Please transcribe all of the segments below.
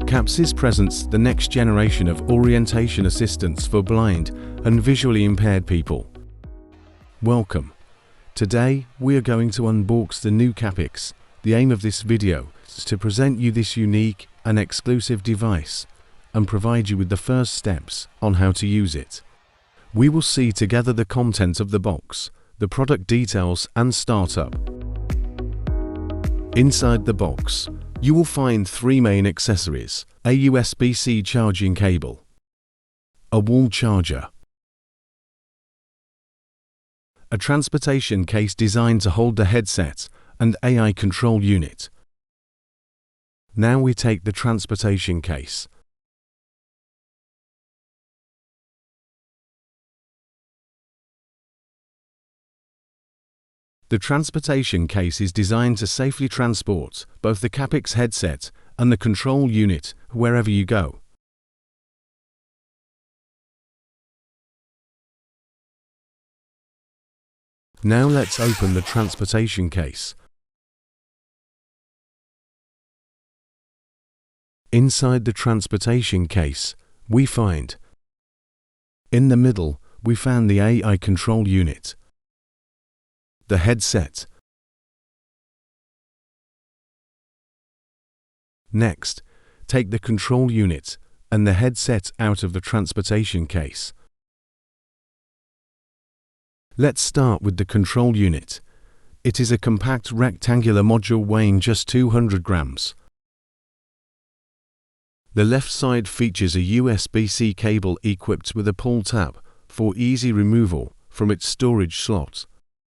Capsys presents the next generation of orientation assistants for blind and visually impaired people. Welcome. Today we are going to unbox the new Capsys. The aim of this video is to present you this unique and exclusive device and provide you with the first steps on how to use it. We will see together the content of the box, the product details and startup. Inside the box, you will find three main accessories: a USB-C charging cable, a wall charger, a transportation case designed to hold the headset, and AI control unit. Now we take the transportation case. The transportation case is designed to safely transport both the Capsys headset and the control unit wherever you go. Now let's open the transportation case. Inside the transportation case, we find, in the middle, we found the AI control unit, the headset. Next, take the control unit and the headset out of the transportation case. Let's start with the control unit. It is a compact rectangular module weighing just 200 grams. The left side features a USB-C cable equipped with a pull tab for easy removal from its storage slot.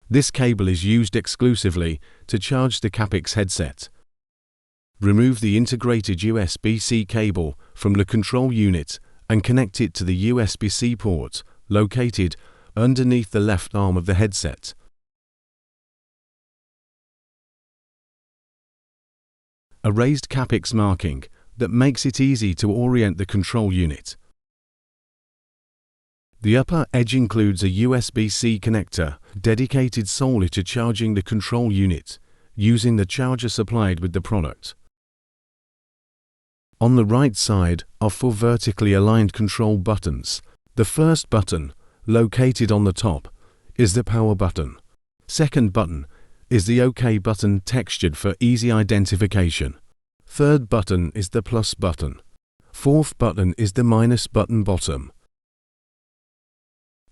This cable is used exclusively to charge the Capsys headset. Remove the integrated USB-C cable from the control unit and connect it to the USB-C port located underneath the left arm of the headset. A raised Capsys marking that makes it easy to orient the control unit. The upper edge includes a USB-C connector dedicated solely to charging the control unit, using the charger supplied with the product. On the right side are four vertically aligned control buttons. The first button, located on the top, is the power button. Second button is the OK button, textured for easy identification. Third button is the plus button. Fourth button is the minus button bottom.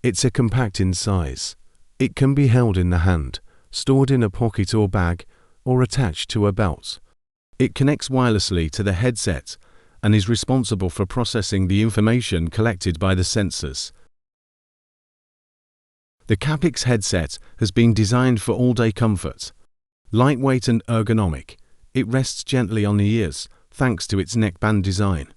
It's a compact in size. It can be held in the hand, stored in a pocket or bag, or attached to a belt. It connects wirelessly to the headset and is responsible for processing the information collected by the sensors. The Capsys headset has been designed for all-day comfort. Lightweight and ergonomic, it rests gently on the ears thanks to its neckband design.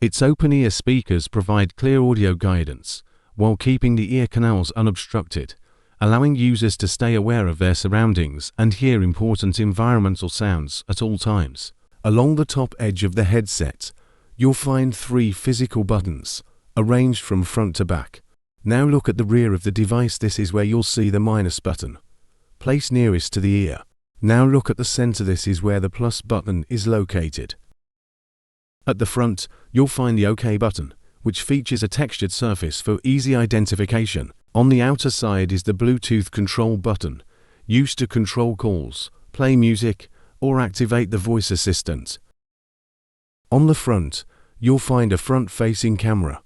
Its open-ear speakers provide clear audio guidance, while keeping the ear canals unobstructed, allowing users to stay aware of their surroundings and hear important environmental sounds at all times. Along the top edge of the headset, you'll find three physical buttons, arranged from front to back. Now look at the rear of the device. This is where you'll see the minus button, placed nearest to the ear. Now look at the center. This is where the plus button is located. At the front, you'll find the OK button, which features a textured surface for easy identification. On the outer side is the Bluetooth control button, used to control calls, play music, or activate the voice assistant. On the front, you'll find a front-facing camera.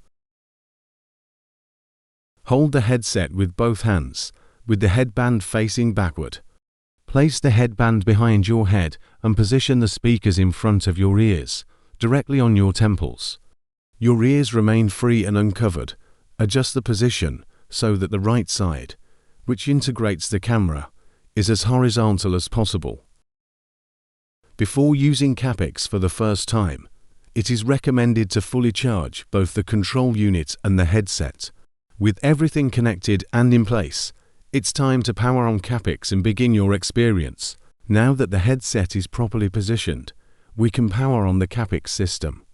Hold the headset with both hands, with the headband facing backward. Place the headband behind your head and position the speakers in front of your ears, directly on your temples. Your ears remain free and uncovered. Adjust the position so that the right side, which integrates the camera, is as horizontal as possible. Before using Capsys for the first time, it is recommended to fully charge both the control unit and the headset. With everything connected and in place, it's time to power on Capsys and begin your experience. Now that the headset is properly positioned, we can power on the Capsys system.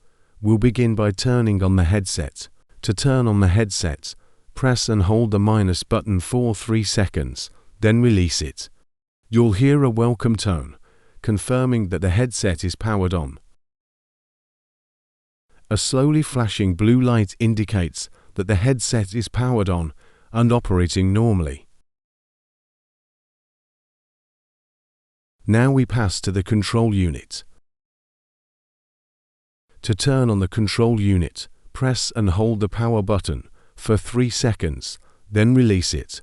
We'll begin by turning on the headset. To turn on the headset, press and hold the minus button for 3 seconds, then release it. You'll hear a welcome tone, confirming that the headset is powered on. A slowly flashing blue light indicates that the headset is powered on and operating normally. Now we pass to the control unit. To turn on the control unit, press and hold the power button for 3 seconds, then release it.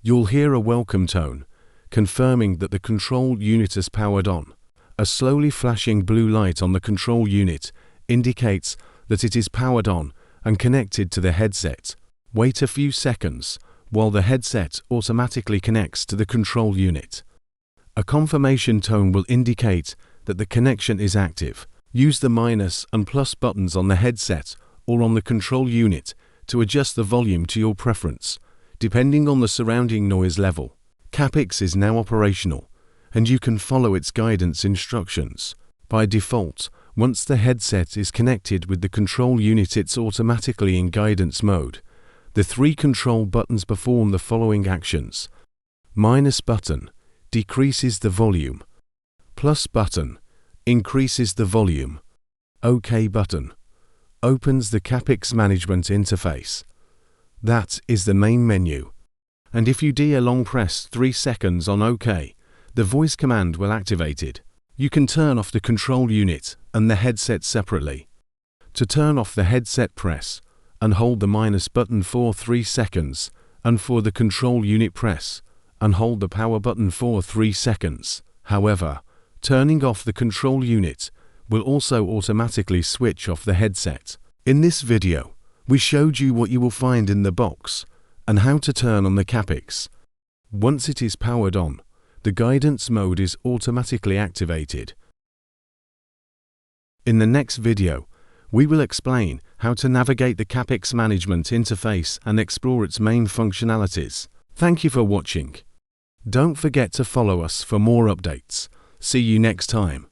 You'll hear a welcome tone, confirming that the control unit is powered on. A slowly flashing blue light on the control unit indicates that it is powered on and connected to the headset. Wait a few seconds while the headset automatically connects to the control unit. A confirmation tone will indicate that the connection is active. Use the minus and plus buttons on the headset or on the control unit to adjust the volume to your preference, depending on the surrounding noise level. CAPX is now operational, and you can follow its guidance instructions. By default, once the headset is connected with the control unit, it's automatically in guidance mode. The 3 control buttons perform the following actions. Minus button decreases the volume. Plus button increases the volume. OK button opens the CAPX management interface. That is the main menu. And if you long press 3 seconds on OK, the voice command will activated. You can turn off the control unit and the headset separately. To turn off the headset, press and hold the minus button for 3 seconds, and for the control unit, press and hold the power button for 3 seconds. However, turning off the control unit will also automatically switch off the headset. In this video, we showed you what you will find in the box and how to turn on the CAPX. Once it is powered on, the guidance mode is automatically activated. In the next video, we will explain how to navigate the CAPX management interface and explore its main functionalities. Thank you for watching. Don't forget to follow us for more updates. See you next time.